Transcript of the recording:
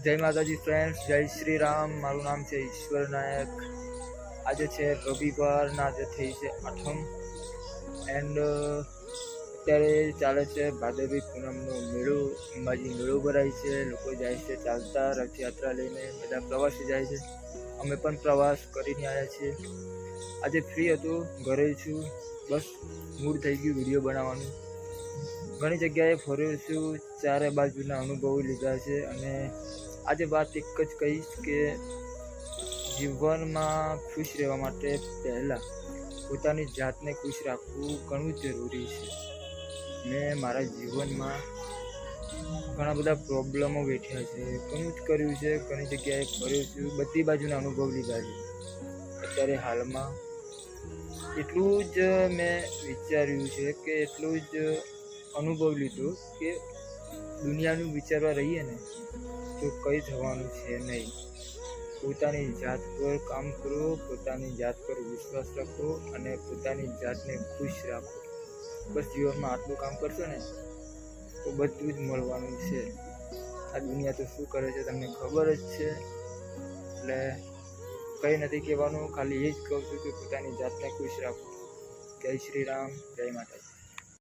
જય માતાજી ફ્રેન્ડ્સ, જય શ્રી રામ। મારું નામ છે ઈશ્વર નાયક। આજે છે રવિવાર ના, આજે થઈ છે 8મ એન્ડ અત્યારે ચાલે છે ભાદરવી પૂનમનો મેળો। અંબાજી મેળો ભરાય છે, લોકો જાય છે ચાલતા રથયાત્રા લઈને, બધા પ્રવાસી જાય છે। અમે પણ પ્રવાસ કરીને આવ્યા છીએ। આજે ફ્રી હતો, ઘરે છું, બસ મૂડ થઈ ગયું વિડીયો બનાવવાનું। ઘણી જગ્યાએ ફર્યો છું, ચારે બાજુના અનુભવો લીધા છે અને આજે વાત એક જ કહીશ કે જીવનમાં ખુશ રહેવા માટે પહેલાં પોતાની જાતને ખુશ રાખવું ઘણું જરૂરી છે। મેં મારા જીવનમાં ઘણા બધા પ્રોબ્લેમો વેઠ્યા છે, ઘણું જ કર્યું છે, ઘણી જગ્યાએ ફર્યો છું, બધી બાજુના અનુભવ લીધા છે। અત્યારે હાલમાં એટલું જ મેં વિચાર્યું છે કે એટલું જ અનુભવ લીધો કે દુનિયાનું વિચારવા રહીએ ને તો કંઈ થવાનું છે નહીં। પોતાની જાત પર કામ કરો, પોતાની જાત પર વિશ્વાસ રાખો અને પોતાની જાતને ખુશ રાખો। બસ જીવનમાં આટલું કામ કરશો ને તો બધું જ મળવાનું છે। આ દુનિયા તો શું કરે છે તમને ખબર જ છે, એટલે કંઈ નથી કહેવાનું, ખાલી એ જ કહું છું કે પોતાની જાતને ખુશ રાખો। જય શ્રી રામ, જય માતાજી।